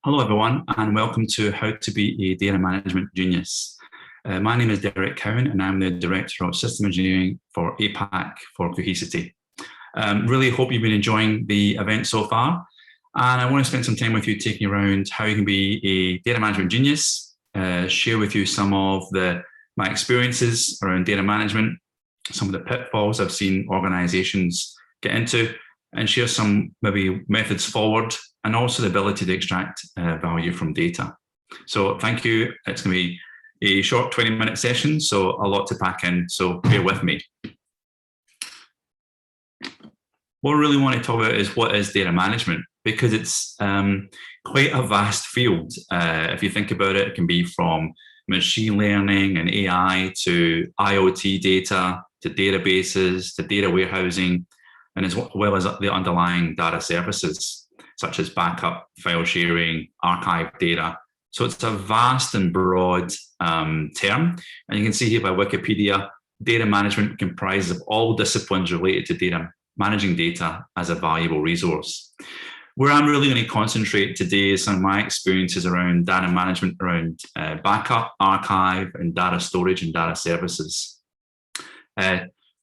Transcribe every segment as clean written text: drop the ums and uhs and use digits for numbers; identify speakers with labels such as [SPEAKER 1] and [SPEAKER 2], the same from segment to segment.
[SPEAKER 1] Hello, everyone, and welcome to How to Be a Data Management Genius. My name is Derek Cowan, and I'm the Director of System Engineering for APAC for Cohesity. Really hope you've been enjoying the event so far, and I want to spend some time with you taking around how you can be a data management genius, share with you some of my experiences around data management, some of the pitfalls I've seen organizations get into, and share some maybe methods forward, and also the ability to extract value from data. So thank you. It's going to be a short 20-minute session, so a lot to pack in, so bear with me. What I really want to talk about is what is data management, because it's quite a vast field. If you think about it, it can be from machine learning and AI to IoT data, to databases, to data warehousing, and as well as the underlying data services, such as backup, file sharing, archive data. So it's a vast and broad term. And you can see here by Wikipedia, data management comprises of all disciplines related to data, managing data as a valuable resource. Where I'm really going to concentrate today is some of my experiences around data management, around backup, archive, and data storage and data services.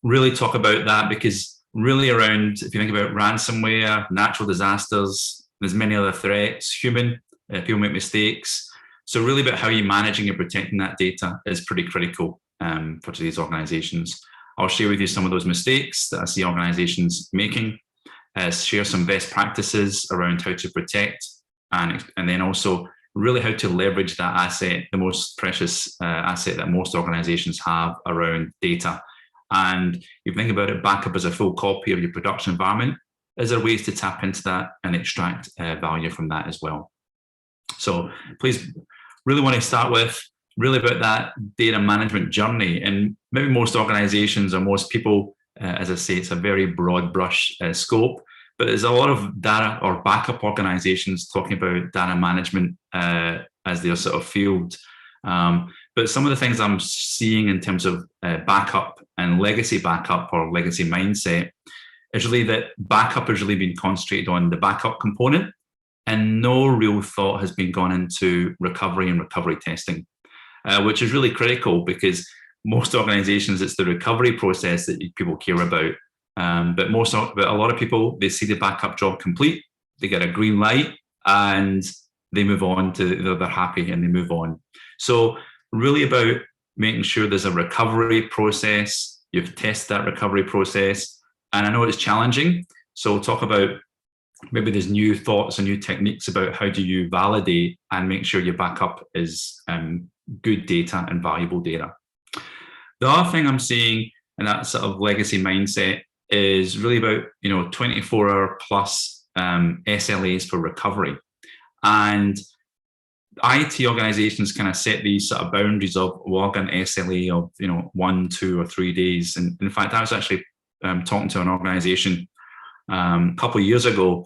[SPEAKER 1] Really talk about that because really around, if you think about ransomware, natural disasters, there's many other threats, people make mistakes. So really about how you're managing and protecting that data is pretty critical for today's organizations. I'll share with you some of those mistakes that I see organizations making, share some best practices around how to protect, and then also really how to leverage that asset, the most precious asset that most organizations have around data. And if you think about it, backup as a full copy of your production environment. Is there ways to tap into that and extract value from that as well? So please, really want to start with really about that data management journey. And maybe most organizations or most people, as I say, it's a very broad brush scope, but there's a lot of data or backup organizations talking about data management as their sort of field. But some of the things I'm seeing in terms of backup and legacy backup or legacy mindset is really that backup has really been concentrated on the backup component, and no real thought has been gone into recovery and recovery testing, which is really critical because most organizations, it's the recovery process that people care about. But a lot of people, they see the backup job complete, they get a green light, and they move on to, they're happy and they move on. So really about making sure there's a recovery process, you've tested that recovery process. And I know it's challenging. So we'll talk about maybe there's new thoughts and new techniques about how do you validate and make sure your backup is good data and valuable data. The other thing I'm seeing in that sort of legacy mindset is really about 24-hour plus SLAs for recovery. And IT organizations kind of set these sort of boundaries of log an SLA of 1, 2, or 3 days. And in fact, I was actually talking to an organization a couple of years ago,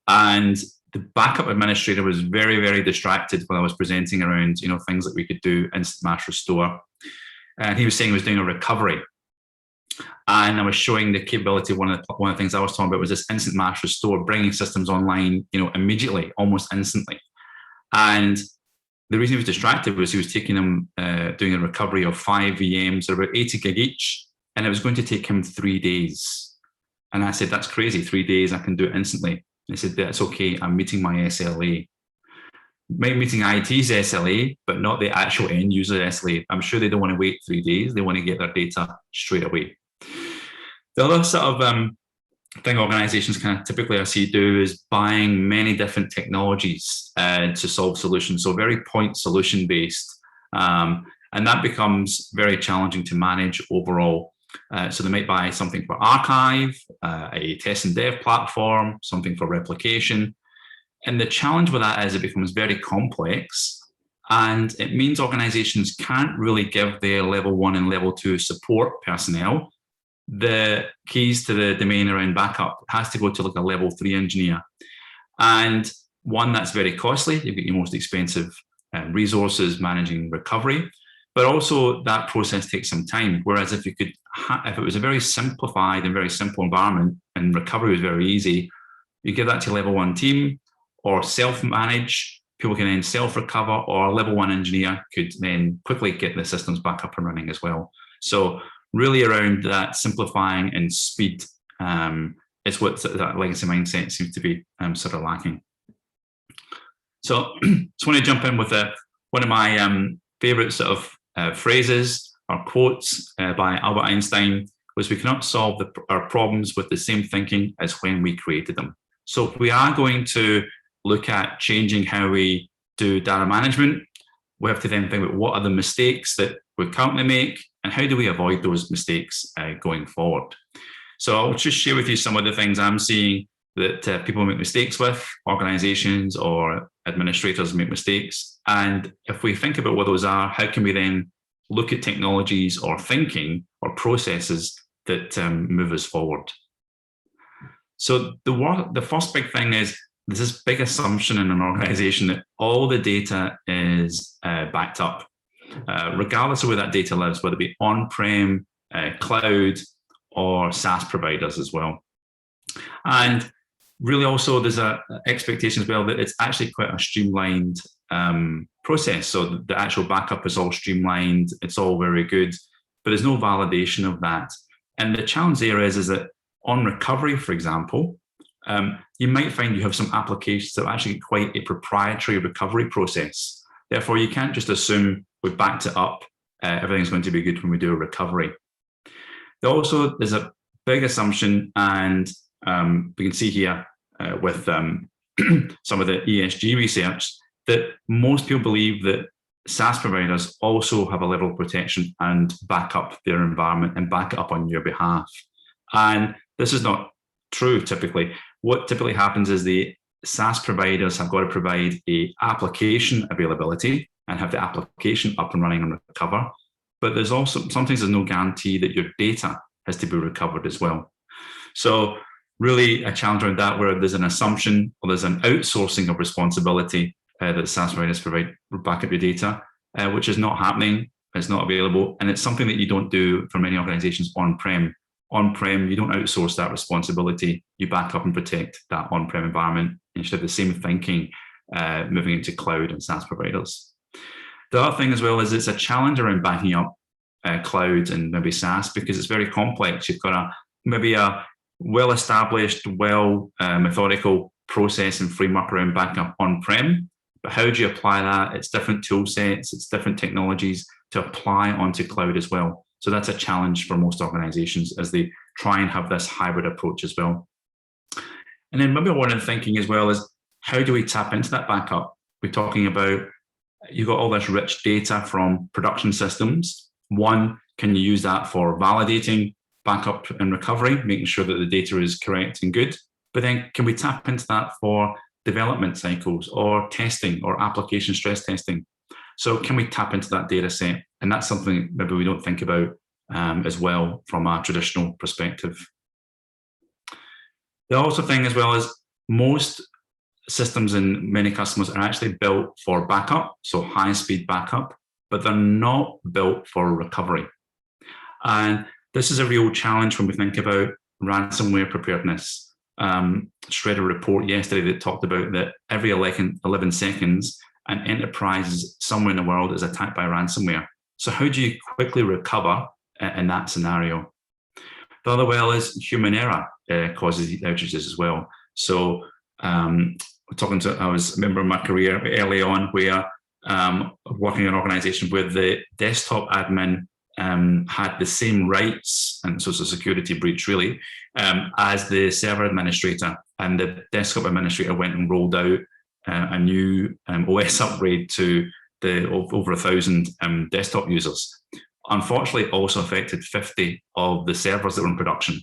[SPEAKER 1] and the backup administrator was very, very distracted when I was presenting around things that we could do, instant mass restore. And he was saying he was doing a recovery. And I was showing the capability. One of the things I was talking about was this instant mass restore, bringing systems online, immediately, almost instantly. And the reason he was distracted was he was taking them, doing a recovery of 5 VMs, they're about 80 gig each, and it was going to take him 3 days. And I said, that's crazy, 3 days, I can do it instantly. And he said, that's okay, I'm meeting my SLA. Meeting IT's SLA, but not the actual end user SLA. I'm sure they don't want to wait 3 days, they want to get their data straight away. The other sort of thing organizations kind of typically I see do is buying many different technologies to solve solutions. So very point solution based. And that becomes very challenging to manage overall. So they might buy something for archive, a test and dev platform, something for replication. And the challenge with that is it becomes very complex. And it means organizations can't really give their level 1 and level 2 support personnel the keys to the domain around backup. It has to go to like a level 3 engineer. And one, that's very costly. You've got your most expensive resources managing recovery, but also that process takes some time. Whereas if it was a very simplified and very simple environment and recovery was very easy, you give that to a level 1 team or self-manage people can then self-recover, or a level 1 engineer could then quickly get the systems back up and running as well. So really around that simplifying and speed is what that legacy mindset seems to be sort of lacking. So just want to jump in with one of my favorite sort of phrases or quotes by Albert Einstein was, we cannot solve our problems with the same thinking as when we created them. So if we are going to look at changing how we do data management, we have to then think about what are the mistakes that we currently make and how do we avoid those mistakes going forward. So I'll just share with you some of the things I'm seeing that people make mistakes with, organizations or administrators make mistakes. And if we think about what those are, how can we then look at technologies or thinking or processes that move us forward? So the first big thing is there's this big assumption in an organization that all the data is backed up, regardless of where that data lives, whether it be on-prem, cloud, or SaaS providers as well. And really also there's an expectation as well that it's actually quite a streamlined process. So the actual backup is all streamlined, it's all very good, but there's no validation of that. And the challenge there is that on recovery, for example, you might find you have some applications that are actually quite a proprietary recovery process. Therefore, you can't just assume we've backed it up, everything's going to be good when we do a recovery. Also, there's a big assumption, and we can see here with some of the ESG research, that most people believe that SaaS providers also have a level of protection and back up their environment and back it up on your behalf. And this is not true typically. What typically happens is the SaaS providers have got to provide a application availability and have the application up and running and recover. But there's also, sometimes there's no guarantee that your data has to be recovered as well. So really a challenge around that, where there's an assumption or there's an outsourcing of responsibility that SaaS providers provide back up your data, which is not happening, it's not available, and it's something that you don't do for many organizations on-prem. On-prem, you don't outsource that responsibility, you back up and protect that on-prem environment, and you should have the same thinking moving into cloud and SaaS providers. The other thing as well is it's a challenge around backing up cloud and maybe SaaS, because it's very complex. You've got maybe a well-established, methodical process and framework around backing up on-prem, but how do you apply that? It's different tool sets, it's different technologies to apply onto cloud as well. So that's a challenge for most organizations as they try and have this hybrid approach as well. And then maybe one of the thinking as well is, how do we tap into that backup? We're talking about, you've got all this rich data from production systems. One, can you use that for validating backup and recovery, making sure that the data is correct and good? But then can we tap into that for development cycles or testing or application stress testing? So can we tap into that data set? And that's something maybe we don't think about as well from a traditional perspective. The also thing as well is most systems and many customers are actually built for backup, so high-speed backup, but they're not built for recovery. And this is a real challenge when we think about ransomware preparedness. Just read a report yesterday that talked about that every 11 seconds, an enterprise somewhere in the world is attacked by ransomware. So how do you quickly recover in that scenario? The other well is human error causes these outages as well. So I remember my career early on where working in an organization where the desktop admin had the same rights, and so it's a security breach really, as the server administrator, and the desktop administrator went and rolled out a new OS upgrade to the over 1,000 desktop users. Unfortunately, it also affected 50 of the servers that were in production,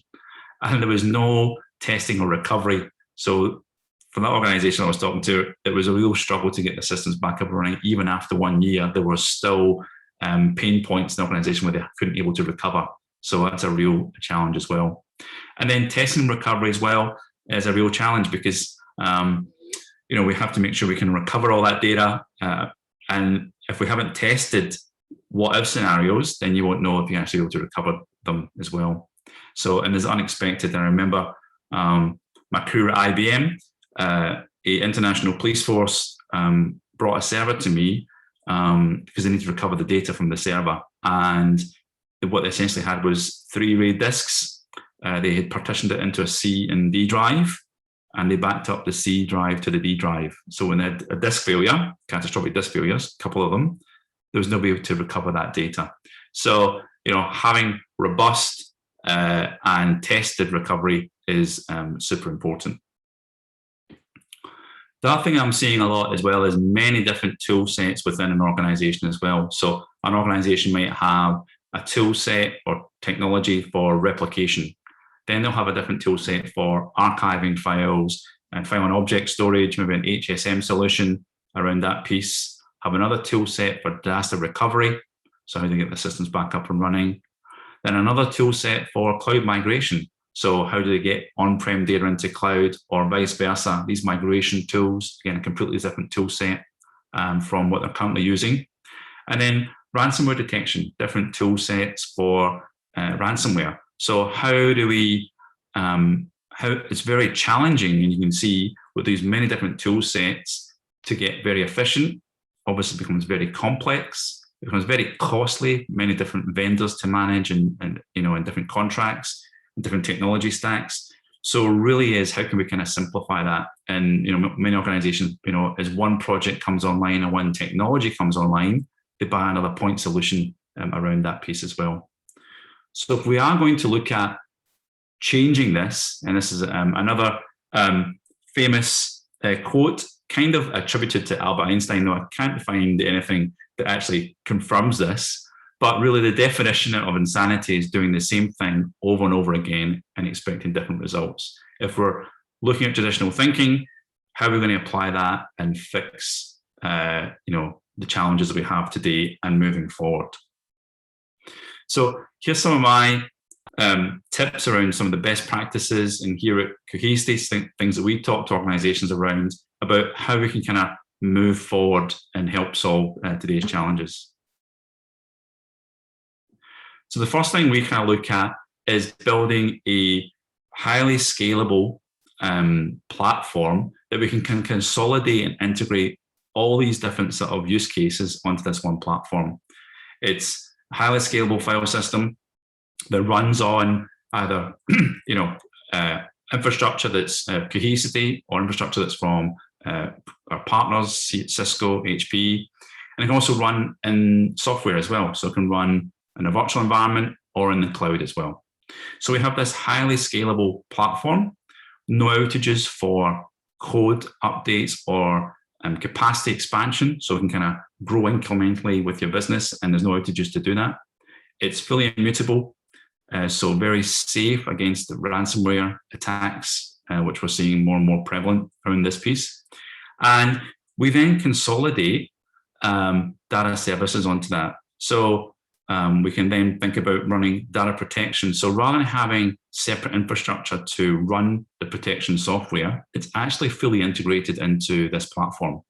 [SPEAKER 1] and there was no testing or recovery. So for that organization I was talking to, it was a real struggle to get the systems back up and running. Even after 1 year, there were still pain points in the organization where they couldn't be able to recover. So that's a real challenge as well. And then testing and recovery as well is a real challenge, because we have to make sure we can recover all that data. And if we haven't tested what if scenarios, then you won't know if you're actually able to recover them as well. So, and there's unexpected. And I remember my career at IBM, a international police force brought a server to me because they need to recover the data from the server. And what they essentially had was 3 RAID disks. They had partitioned it into a C and D drive, and they backed up the C drive to the D drive. So when they had a disk failure, catastrophic disk failures, a couple of them, there was no way to recover that data. So, having robust and tested recovery is super important. The other thing I'm seeing a lot as well is many different tool sets within an organization as well. So an organization might have a tool set or technology for replication. Then they'll have a different tool set for archiving files and file and object storage, maybe an HSM solution around that piece. Have another tool set for disaster recovery, so how do you get the systems back up and running. Then another tool set for cloud migration. So how do they get on-prem data into cloud or vice versa? These migration tools, again, a completely different tool set from what they're currently using. And then ransomware detection, different tool sets for ransomware. So how do we, it's very challenging, and you can see with these many different tool sets to get very efficient. Obviously it becomes very complex, it becomes very costly, many different vendors to manage and in different contracts, and different technology stacks. So it really is, how can we kind of simplify that? And many organizations, as one project comes online and one technology comes online, they buy another point solution around that piece as well. So if we are going to look at changing this, and this is another famous quote, kind of attributed to Albert Einstein, though I can't find anything that actually confirms this, but really the definition of insanity is doing the same thing over and over again and expecting different results. If we're looking at traditional thinking, how are we going to apply that and fix the challenges that we have today and moving forward? So here's some of my tips around some of the best practices, and here at Cohesity, things that we talk to organizations around about how we can kind of move forward and help solve today's challenges. So the first thing we kind of look at is building a highly scalable platform that we can consolidate and integrate all these different sort of use cases onto this one platform. It's a highly scalable file system that runs on either infrastructure that's Cohesity or infrastructure that's from our partners, Cisco, HP, and it can also run in software as well. So it can run in a virtual environment or in the cloud as well. So we have this highly scalable platform, no outages for code updates or capacity expansion. So it can kind of grow incrementally with your business, and there's no outages to do that. It's fully immutable, so very safe against the ransomware attacks, which we're seeing more and more prevalent around this piece. And we then consolidate data services onto that. So we can then think about running data protection. So rather than having separate infrastructure to run the protection software, it's actually fully integrated into this platform.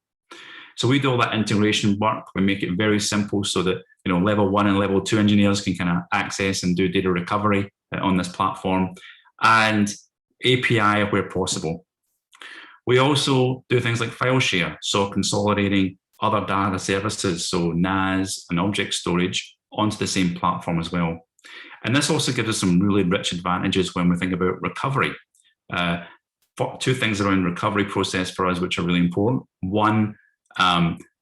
[SPEAKER 1] So we do all that integration work. We make it very simple so that level 1 and level 2 engineers can kind of access and do data recovery on this platform, and API where possible. We also do things like file share, so consolidating other data services, so NAS and object storage, onto the same platform as well. And this also gives us some really rich advantages when we think about recovery. 2 things around recovery process for us which are really important. One,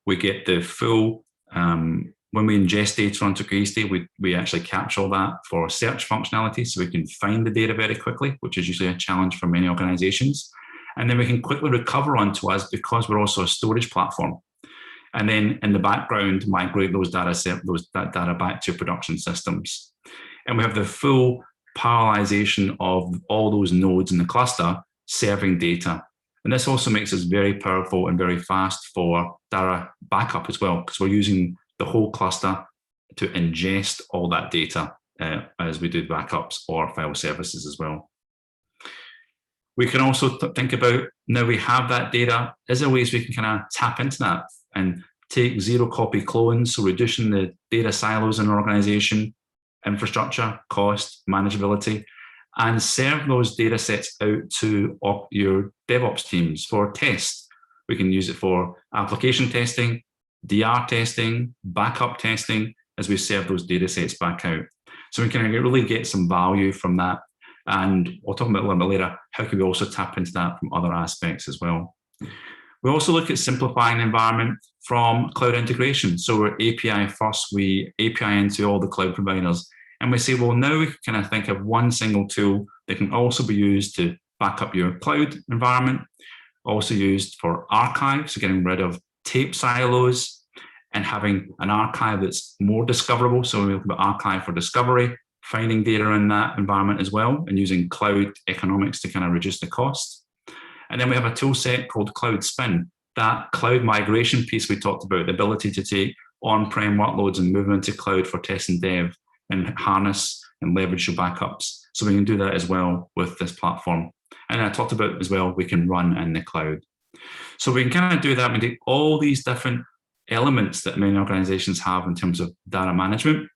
[SPEAKER 1] we get the full, when we ingest data onto Cohesity, we actually capture all that for search functionality, so we can find the data very quickly, which is usually a challenge for many organizations. And then we can quickly recover onto us because we're also a storage platform. And then in the background, migrate those that data back to production systems. And we have the full parallelization of all those nodes in the cluster serving data. And this also makes us very powerful and very fast for data backup as well, because we're using the whole cluster to ingest all that data as we do backups or file services as well. We can also think about, now we have that data, is there ways we can kind of tap into that and take zero copy clones, so reducing the data silos in an organization, infrastructure, cost, manageability, and serve those data sets out to your DevOps teams for test. We can use it for application testing, DR testing, backup testing, as we serve those data sets back out. So we can really get some value from that. And we'll talk about it a little bit later, how can we also tap into that from other aspects as well. We also look at simplifying the environment from cloud integration. So we're API first, we API into all the cloud providers. And we say, well, now we can kind of think of one single tool that can also be used to back up your cloud environment, also used for archive, so getting rid of tape silos and having an archive that's more discoverable. So we look at archive for discovery, finding data in that environment as well, and using cloud economics to kind of reduce the cost. And then we have a tool set called Cloud Spin, that cloud migration piece we talked about, the ability to take on-prem workloads and move them into cloud for test and dev and harness and leverage your backups. So we can do that as well with this platform. And I talked about as well, we can run in the cloud. So we can kind of do that. We take all these different elements that many organizations have in terms of data management,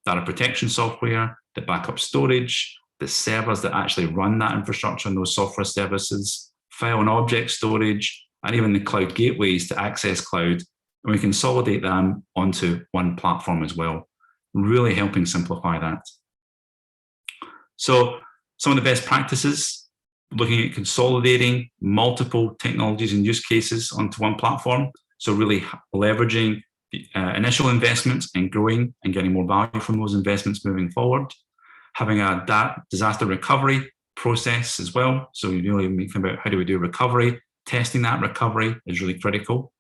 [SPEAKER 1] data protection software, the backup storage, the servers that actually run that infrastructure and those software services, file and object storage, and even the cloud gateways to access cloud. And we consolidate them onto one platform as well, really helping simplify that. So some of the best practices, looking at consolidating multiple technologies and use cases onto one platform. So really leveraging the initial investments and growing and getting more value from those investments moving forward. Having a disaster recovery process as well. So you really think about how do we do recovery, testing that recovery is really critical.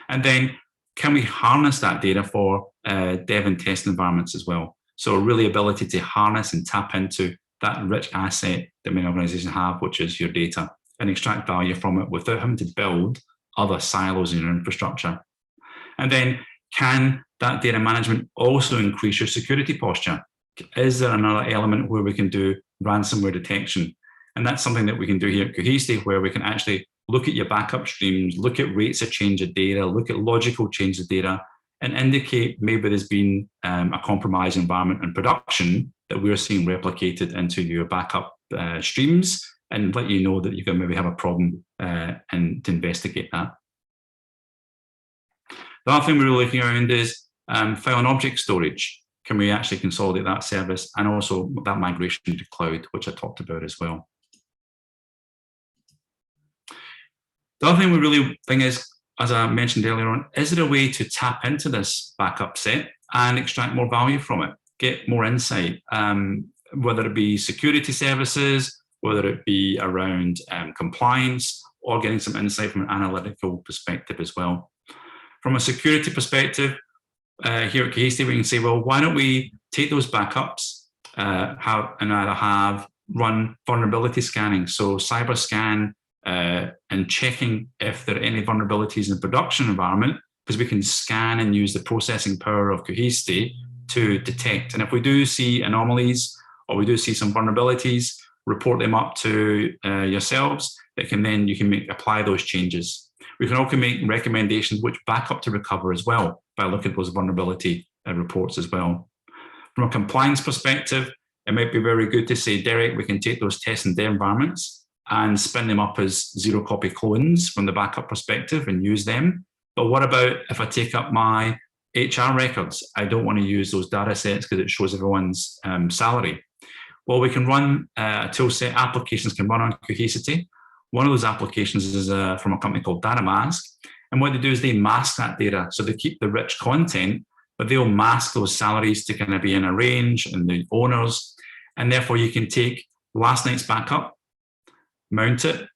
[SPEAKER 1] And then can we harness that data for dev and test environments as well? So really ability to harness and tap into that rich asset that many organizations have, which is your data, and extract value from it without having to build other silos in your infrastructure. And then can that data management also increase your security posture? Is there another element where we can do ransomware detection? And that's something that we can do here at Cohesity, where we can actually look at your backup streams, look at rates of change of data, look at logical change of data, and indicate maybe there's been a compromised environment in production that we're seeing replicated into your backup streams, and let you know that you can maybe have a problem and to investigate that. The other thing we're looking around is file and object storage. Can we actually consolidate that service, and also that migration to cloud, which I talked about as well. The other thing we really think is, as I mentioned earlier on, is there a way to tap into this backup set and extract more value from it, get more insight, whether it be security services, whether it be around compliance, or getting some insight from an analytical perspective as well. From a security perspective, here at Cohesity, we can say, well, why don't we take those backups run vulnerability scanning, so cyber scan, and checking if there are any vulnerabilities in the production environment, because we can scan and use the processing power of Cohesity to detect. And if we do see anomalies or we do see some vulnerabilities, report them up to yourselves. You can apply those changes. We can also make recommendations which backup to recover as well by looking at those vulnerability reports as well. From a compliance perspective, it might be very good to say, Derek, we can take those test and dev environments and spin them up as zero copy clones from the backup perspective and use them. But what about if I take up my HR records? I don't want to use those data sets because it shows everyone's salary. Well, we can run a tool set, applications can run on Cohesity. One of those applications is from a company called DataMask. And what they do is they mask that data. So they keep the rich content, but they'll mask those salaries to kind of be in a range and the owners. And therefore you can take last night's backup, mount it,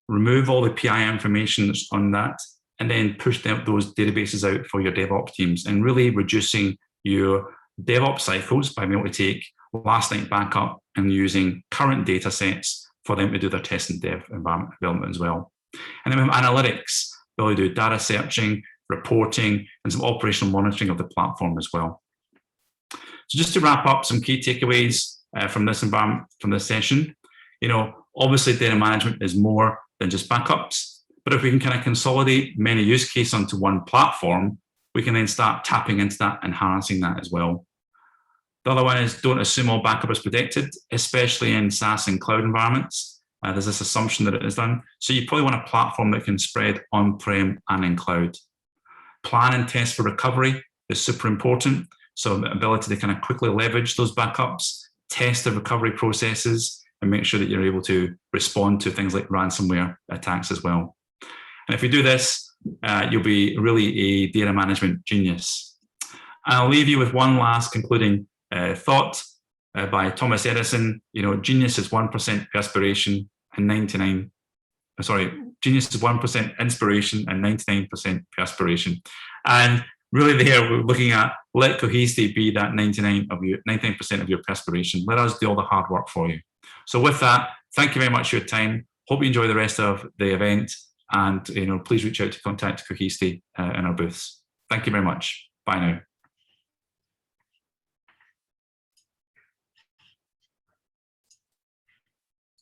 [SPEAKER 1] remove all the PI information that's on that, and then push those databases out for your DevOps teams, and really reducing your DevOps cycles by being able to take last night backup and using current data sets for them to do their test and dev environment development as well. And then we have analytics. They'll do data searching, reporting, and some operational monitoring of the platform as well. So just to wrap up, some key takeaways from this environment, from this session. Obviously data management is more than just backups, but if we can kind of consolidate many use cases onto one platform, we can then start tapping into that and harnessing that as well. The other one is don't assume all backup is protected, especially in SaaS and cloud environments. There's this assumption that it is done. So you probably want a platform that can spread on-prem and in cloud. Plan and test for recovery is super important. So the ability to kind of quickly leverage those backups, test the recovery processes, and make sure that you're able to respond to things like ransomware attacks as well. And if you do this, you'll be really a data management genius. I'll leave you with one last concluding thought by Thomas Edison. Genius is 1% perspiration and genius is 1% inspiration and 99% perspiration. And really there, we're looking at let Cohesity be that 99% of your perspiration. Let us do all the hard work for you. So with that, thank you very much for your time. Hope you enjoy the rest of the event. And please reach out to contact Cohesity in our booths. Thank you very much. Bye now.